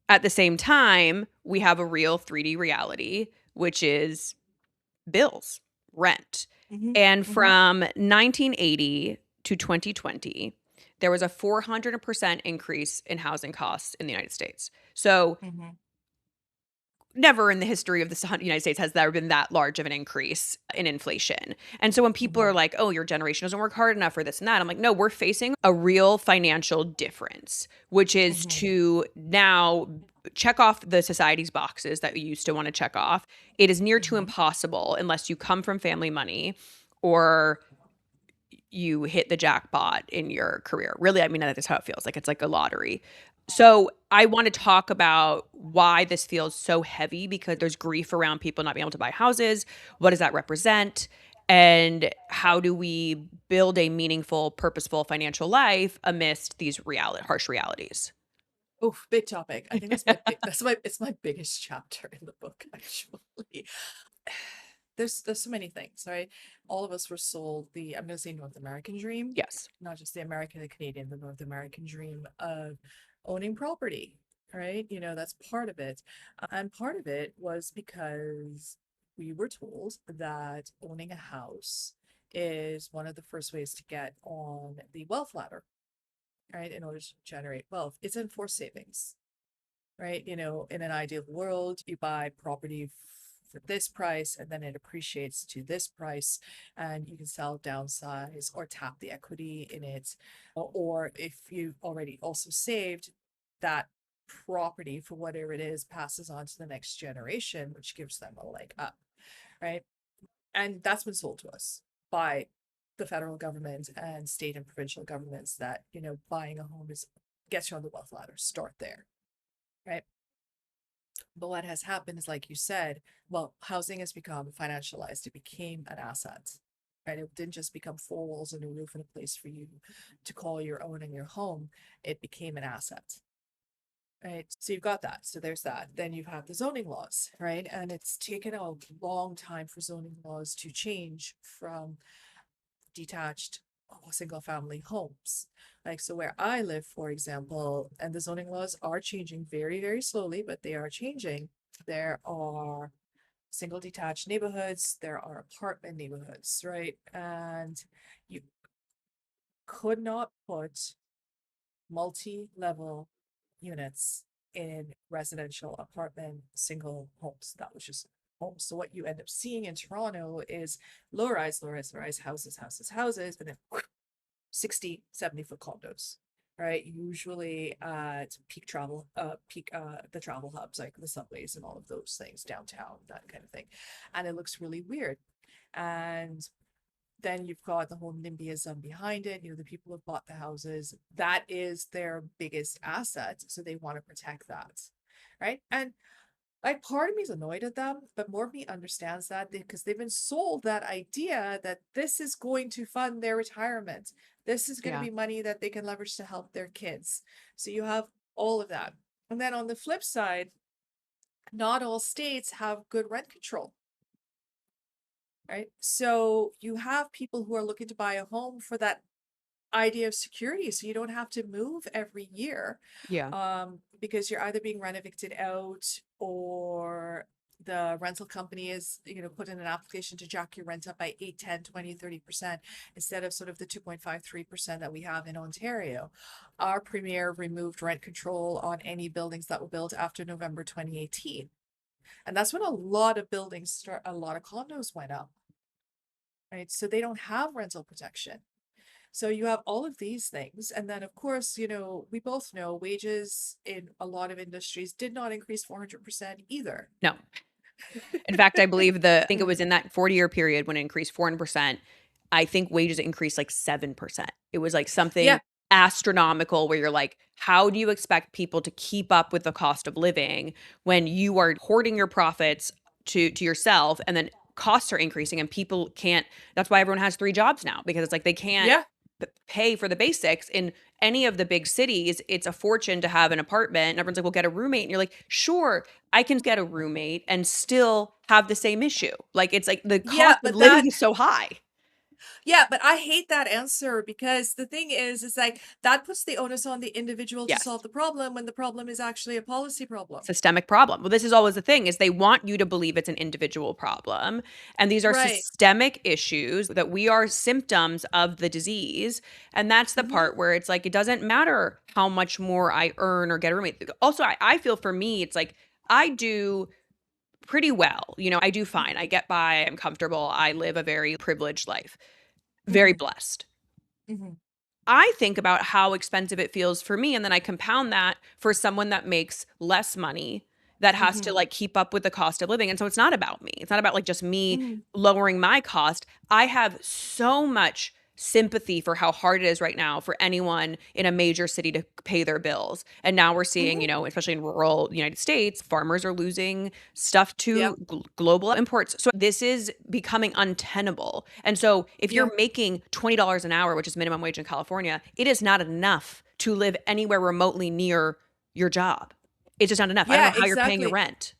A: at the same time, we have a real 3D reality, which is bills, rent.
C: mhm,
A: And
C: mhm,
A: from 1980 to 2020, there was a 400% increase in housing costs in the United States. So
C: mhm,
A: never in the history of the United States has there been that large of an increase in inflation. And so when people are
C: mhm,
A: like, "Oh, your generation doesn't work hard enough for this and that," I'm like, "No, we're facing a real financial difference, which is
C: mhm,
A: to now check off the society's boxes that we used to want to check off. It is near to
C: mhm,
A: impossible unless you come from family money or you hit the jackpot in your career. Really, I mean, that is how it feels. Like it's like a lottery. So I want to talk about why this feels so heavy because there's grief around people not being able to buy houses. What does that represent? And how do we build a meaningful, purposeful financial life amidst these harsh realities?
C: Oof, big topic. I think it's my biggest chapter in the book, actually. There's so many things, right? All of us were sold I'm gonna say North American dream,
A: Yes.
C: not just the American, the Canadian, the North American dream of owning property, right? That's part of it. And part of it was because we were told that owning a house is one of the first ways to get on the wealth ladder, right? In order to generate wealth. It's in forced savings, right? In an ideal world, you buy property for this price and then it appreciates to this price and you can sell, downsize, or tap the equity in it. Or if you've already also saved, that property for whatever it is passes on to the next generation, which gives them a leg up, right? And that's been sold to us by the federal government and state and provincial governments that, buying a home is gets you on the wealth ladder, start there, right? But what has happened is, like you said, well, housing has become financialized. It became an asset, right? It didn't just become four walls and a roof and a place for you to call your own in your home. It became an asset, right? So you've got that. So there's that. Then you have the zoning laws, right? And it's taken a long time for zoning laws to change from detached single family homes. Like, so where I live, for example, and the zoning laws are changing very, very slowly, but they are changing. There are single detached neighborhoods, there are apartment neighborhoods, right? And you could not put multi-level units in residential apartment single homes. That was just homes. So what you end up seeing in Toronto is low rise houses, and then 60, 70-foot condos, right? Usually at peak the travel hubs like the subways and all of those things downtown, that kind of thing. And it looks really weird. And then you've got the whole NIMBYism behind it. You know, the people who have bought the houses, that is their biggest asset. So they want to protect that. Right. And like part of me is annoyed at them, but more of me understands that because they've been sold that idea that this is going to fund their retirement. This is going to
A: Yeah.
C: be money that they can leverage to help their kids. So you have all of that. And then on the flip side, not all states have good rent control. Right. So you have people who are looking to buy a home for that idea of security. So you don't have to move every year
A: Yeah.
C: because you're either being rent evicted out or the rental company is, you know, put in an application to jack your rent up by 8, 10, 20, 30% instead of sort of the 2.53% that we have in Ontario. Our premier removed rent control on any buildings that were built after November 2018. And that's when a lot of a lot of condos went up, right? So they don't have rental protection. So you have all of these things. And then, of course, you know, we both know wages in a lot of industries did not increase 400% either.
A: No. In fact, I think it was in that 40-year period when it increased 400%. I think wages increased like 7%. It was like
C: Yeah.
A: something astronomical where you're like, how do you expect people to keep up with the cost of living when you are hoarding your profits to yourself and then costs are increasing and people can't. That's why everyone has 3 jobs now, because it's like they can't
C: Yeah.
A: pay for the basics. In any of the big cities, it's a fortune to have an apartment. And everyone's like, well, get a roommate. And you're like, sure, I can get a roommate and still have the same issue. Like, it's like the
C: Yeah.
A: cost of living is so high.
C: But I hate that answer because the thing is like that puts the onus on the individual to
A: Yes.
C: solve the problem when the problem is actually a policy problem.
A: Systemic problem. Well, this is always the thing, is they want you to believe it's an individual problem. And these are
C: Right.
A: systemic issues that we are symptoms of the disease. And that's the
C: Mm-hmm.
A: part where it's like, it doesn't matter how much more I earn or get a roommate. Also, I feel for me, it's like I do pretty well. You know, I do fine. I get by, I'm comfortable. I live a very privileged life, very
C: Mm-hmm.
A: blessed.
C: Mm-hmm.
A: I think about how expensive it feels for me, and then I compound that for someone that makes less money, that has to
C: Mm-hmm.
A: like keep up with the cost of living. And so it's not about me. It's not about like just me
C: Mm-hmm.
A: lowering my cost. I have so much sympathy for how hard it is right now for anyone in a major city to pay their bills. And now we're seeing,
C: Mm-hmm.
A: you know, especially in rural United States, farmers are losing stuff
C: Yeah.
A: to global imports. So this is becoming untenable. And so if
C: Yeah.
A: you're making $20 an hour, which is minimum wage in California, it is not enough to live anywhere remotely near your job. It's just not enough. I don't
C: Yeah,
A: know how you're paying your
C: exactly.
A: rent.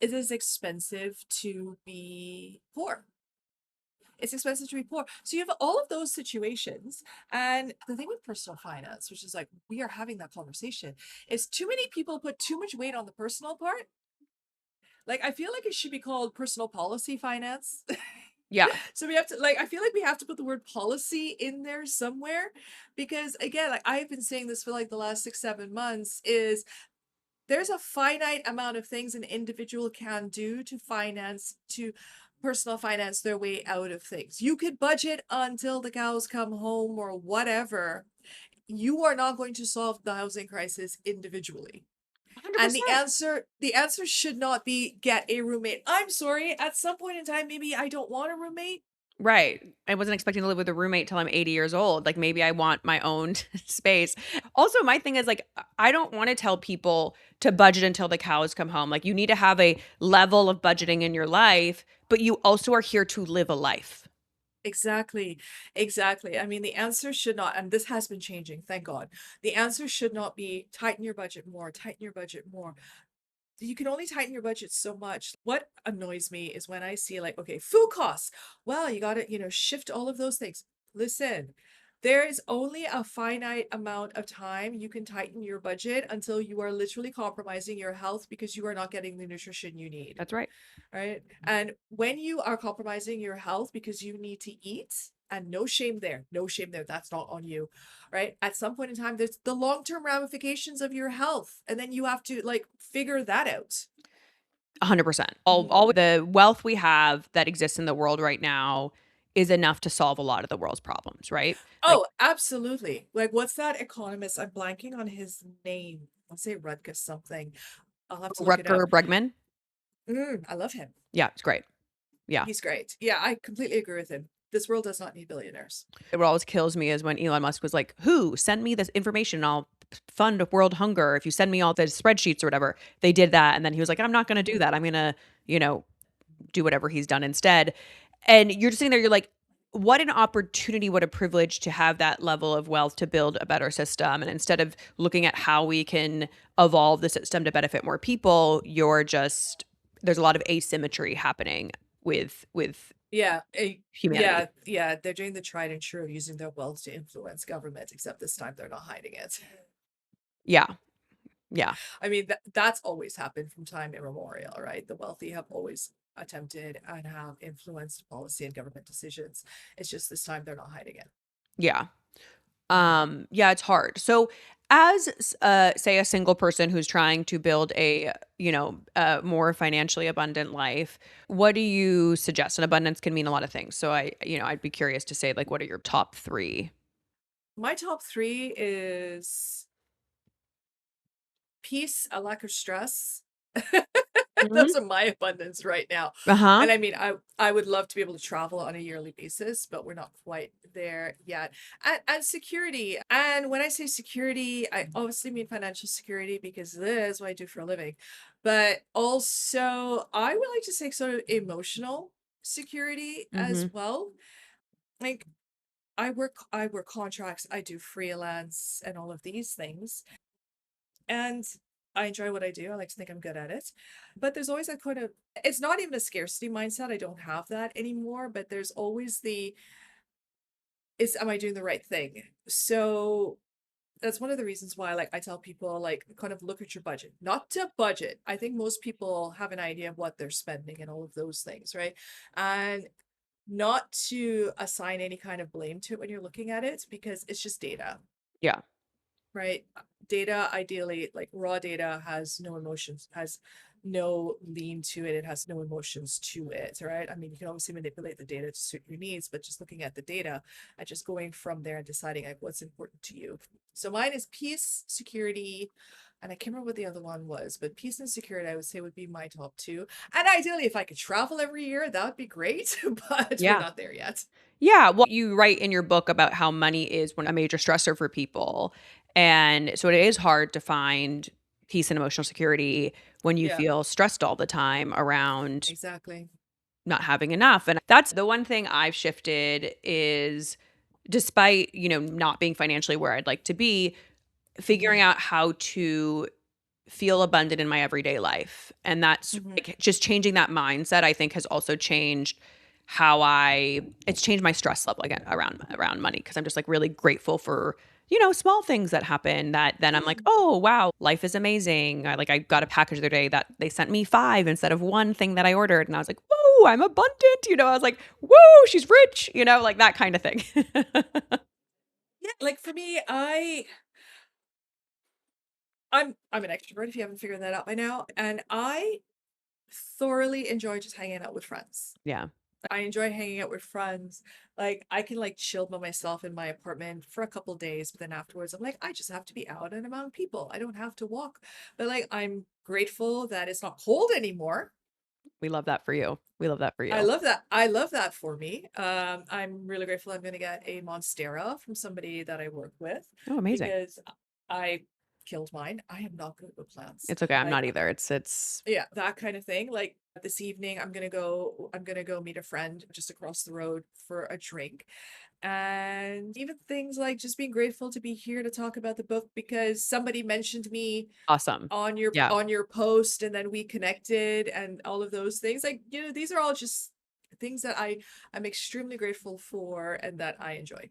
C: It is expensive to be poor. It's expensive to be poor. So you have all of those situations. And the thing with personal finance, which is like we are having that conversation, is too many people put too much weight on the personal part. Like I feel like it should be called personal policy finance.
A: Yeah.
C: So we have to like I feel like we have to put the word policy in there somewhere because again, like I've been saying this for like the last 6, 7 months is there's a finite amount of things an individual can do to personal finance their way out of things. You could budget until the cows come home or whatever. You are not going to solve the housing crisis individually. And
A: 100%.
C: the answer should not be get a roommate. I'm sorry, at some point in time, maybe I don't want a roommate.
A: Right. I wasn't expecting to live with a roommate till I'm 80 years old. Like maybe I want my own space. Also, my thing is like I don't want to tell people to budget until the cows come home. Like you need to have a level of budgeting in your life, but you also are here to live a life.
C: Exactly. Exactly. I mean, the answer should not, and this has been changing, thank God. The answer should not be tighten your budget more, tighten your budget more. You can only tighten your budget so much. What annoys me is when I see like, okay, food costs. Well, you got to, you know, shift all of those things. Listen, There is only a finite amount of time you can tighten your budget until you are literally compromising your health because you are not getting the nutrition you need.
A: That's right.
C: Right. And when you are compromising your health because you need to eat, and no shame there, no shame there, that's not on you. Right. At some point in time, there's the long-term ramifications of your health. And then you have to like figure that out.
A: 100%. All the wealth we have that exists in the world right now is enough to solve a lot of the world's problems, right? Like
C: Oh, absolutely. Like, what's that economist? I'm blanking on his name. I'll say Rutgers something. I'll have to look it
A: Rutger
C: up.
A: Bregman.
C: I love him.
A: Yeah, it's great. Yeah.
C: He's great. Yeah, I completely agree with him. This world does not need billionaires.
A: What always kills me is when Elon Musk was like, "Who send me this information? I'll fund world hunger if you send me all the spreadsheets or whatever." They did that, and then he was like, "I'm not going to do that. I'm going to, you know, do whatever he's done instead." And you're just sitting there, you're like, what an opportunity, what a privilege to have that level of wealth to build a better system. And instead of looking at how we can evolve the system to benefit more people, you're just there's a lot of asymmetry happening with
C: Yeah,
A: humanity.
C: yeah. They're doing the tried and true of using their wealth to influence government, except this time they're not hiding it.
A: Yeah. Yeah.
C: I mean, that's always happened from time immemorial, right? The wealthy have always attempted and have influenced policy and government decisions. It's just this time they're not hiding it.
A: Yeah.
C: Mhm.
A: Yeah, it's hard. So as say a single person who's trying to build a, more financially abundant life, what do you suggest? And abundance can mean a lot of things. So I'd be curious to say like what are your top 3?
C: My top three is peace, a lack of stress.
A: Mhm.
C: Those are my abundance right now.
A: Uh-huh.
C: And I mean, I would love to be able to travel on a yearly basis, but we're not quite there yet. And security. And when I say security, I obviously mean financial security because this is what I do for a living. But also, I would like to say sort of emotional security as
A: Mhm.
C: well. Like I work contracts, I do freelance and all of these things. And I enjoy what I do. I like to think I'm good at it. But there's always that kind of it's not even a scarcity mindset. I don't have that anymore, but there's always the is am I doing the right thing? So that's one of the reasons why like I tell people like kind of look at your budget. Not to budget. I think most people have an idea of what they're spending and all of those things, right? And not to assign any kind of blame to it when you're looking at it because it's just data.
A: Yeah.
C: Right? Data, ideally, like raw data has no emotions, has no lean to it, it has no emotions to it, right? I mean, you can obviously manipulate the data to suit your needs, but just looking at the data and just going from there and deciding like what's important to you. So mine is peace, security, and I can't remember what the other one was, but peace and security, I would say would be my top two. And ideally, if I could travel every year, that would be great, but we're
A: Yeah.
C: not there yet.
A: Yeah, well, you write in your book about how money is one a major stressor for people. And so it is hard to find peace and emotional security when you
C: Yeah,
A: feel stressed all the time around
C: exactly.
A: not having enough. And that's the one thing I've shifted is despite, not being financially where I'd like to be, figuring
C: Hmm.
A: out how to feel abundant in my everyday life. And that's
C: Hmm.
A: like just changing that mindset, I think has also changed how it's changed my stress level again around money because I'm just like really grateful for, small things that happen that then I'm like, "Oh, wow, life is amazing." I got a package the other day that they sent me 5 instead of 1 thing that I ordered and I was like, "Woo, I'm abundant." I was like, "Woo, she's rich." Like that kind of thing.
C: Yeah, like for me, I'm an extrovert if you haven't figured that out by now, and I thoroughly enjoy just hanging out with friends.
A: Yeah.
C: I enjoy hanging out with friends. Like I can like chill by myself in my apartment for a couple days, but then afterwards I'm like, I just have to be out and among people. I don't have to walk. But like I'm grateful that it's not cold anymore.
A: We love that for you. We love that for
C: I
A: you.
C: love that. I love that for me. I'm really grateful I'm gonna get a Monstera from somebody that I work with
A: Oh, amazing.
C: because I killed mine. I am not good with plants.
A: It's okay. I'm
C: Like
A: not either. It's
C: yeah, that kind of thing. Like this evening, I'm gonna go meet a friend just across the road for a drink. And even things like just being grateful to be here to talk about the book because somebody mentioned me
A: awesome. Yeah.
C: on your post and then we connected and all of those things. Like, these are all just things that I'm extremely grateful for and that I enjoy.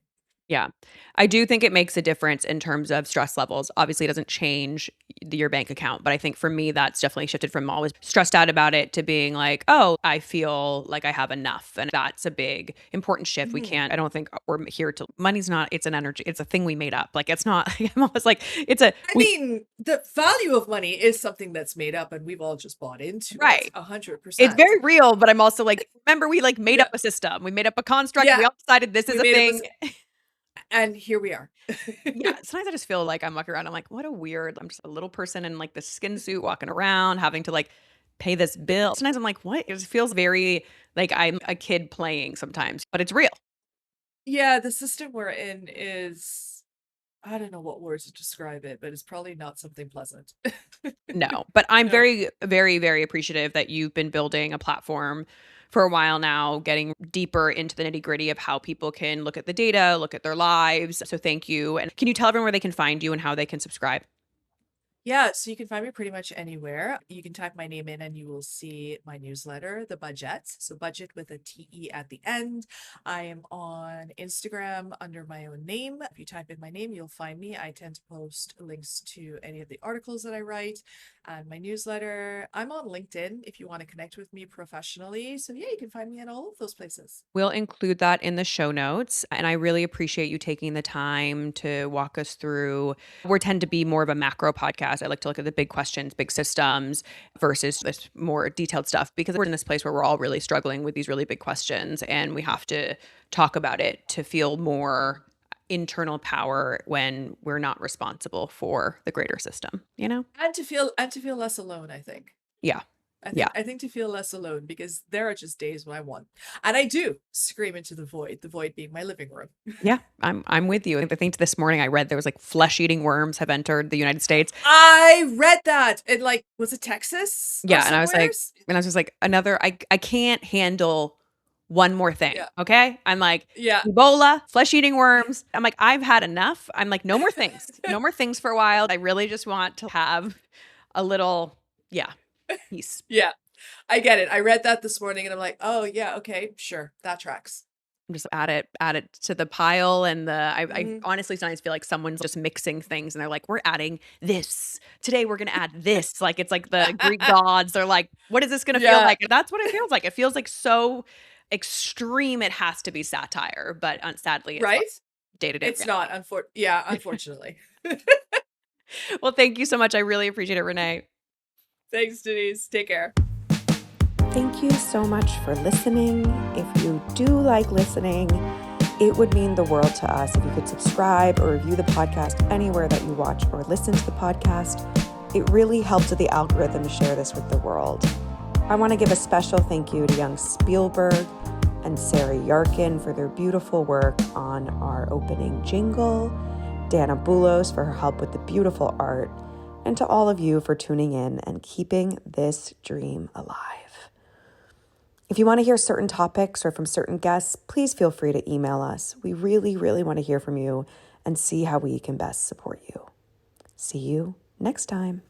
A: Yeah. I do think it makes a difference in terms of stress levels. Obviously, it doesn't change your bank account, but I think for me, that's definitely shifted from always stressed out about it to being like, oh, I feel like I have enough. And that's a big, important shift.
C: Mhm.
A: I don't think we're here to, money's not, it's an energy, it's a thing we made up. Like, it's not, I'm almost like, it's a,
C: I
A: we,
C: mean, the value of money is something that's made up and we've all just bought into it
A: right. It's
C: 100%.
A: very real, but I'm also like, remember, we like made
C: Yeah.
A: up a system. We made up a construct.
C: Yeah.
A: We all decided this is
C: We
A: a
C: made up
A: thing.
C: and here we are.
A: Yeah, sometimes I just feel like I'm walking around, I'm like, "What a weird" I'm just a little person in, like, this skin suit walking around having to, like, pay this bill. Sometimes I'm like, "What?" It just feels very like I'm a kid playing sometimes, but it's real.
C: Yeah, the system we're in is, I don't know what words to describe it, but it's probably not something pleasant.
A: No, but I'm
C: No.
A: very, very, very appreciative that you've been building a platform for a while now, getting deeper into the nitty-gritty of how people can look at the data, look at their lives, so thank you, and can you tell everyone where they can find you and how they can subscribe?
C: Yeah, so you can find me pretty much anywhere. You can type my name in and you will see my newsletter, The Budget. So budget with a TE at the end. I am on Instagram under my own name. If you type in my name, you'll find me. I tend to post links to any of the articles that I write and my newsletter. I'm on LinkedIn if you want to connect with me professionally. So yeah, you can find me at all of those places.
A: We'll include that in the show notes. And I really appreciate you taking the time to walk us through. We tend to be more of a macro podcast. I like to look at the big questions, big systems versus this more detailed stuff because we're in this place where we're all really struggling with these really big questions and we have to talk about it to feel more internal power when we're not responsible for the greater system, you know?
C: And to feel less alone, I think.
A: Yeah.
C: I
A: Yeah.
C: think I think to feel less alone because there are just days when I want, and I do scream into the void being my living room.
A: Yeah. I'm with you. I think this morning I read there was like flesh-eating worms have entered the United States.
C: I read that in like, was it Texas or
A: Yeah,
C: somewheres?
A: and I was just like, another I can't handle one more thing,
C: Yeah,
A: okay? I'm like,
C: yeah,
A: Ebola, flesh-eating worms. I'm like, I've had enough. I'm like, no more things. No more things for a while. I really just want to have a little, yeah, peace.
C: yeah. I get it. I read that this morning and I'm like, oh yeah, okay, sure, that tracks.
A: Just add it to the pile and I
C: Hmm.
A: honestly sometimes feel like someone's just mixing things and they're like, "We're adding this. Today we're gonna add this." Like, it's like the Greek gods. They're like, "What is this gonna feel
C: Yeah,
A: like?" And that's what it feels like. It feels like so extreme it has to be satire, but, sadly, it's not
C: right.
A: day-to-day
C: It's
A: reality.
C: not. Yeah, unfortunately.
A: Well, thank you so much. I really appreciate it, Renee.
C: Thanks, Denise. Take care.
D: Thank you so much for listening. If you do like listening, it would mean the world to us if you could subscribe or review the podcast anywhere that you watch or listen to the podcast. It really helps with the algorithm to share this with the world. I want to give a special thank you to young Spielberg and Sarah Yarkin for their beautiful work on our opening jingle, Dana Boulos for her help with the beautiful art, and to all of you for tuning in and keeping this dream alive. If you want to hear certain topics or from certain guests, please feel free to email us. We really, really want to hear from you and see how we can best support you. See you next time.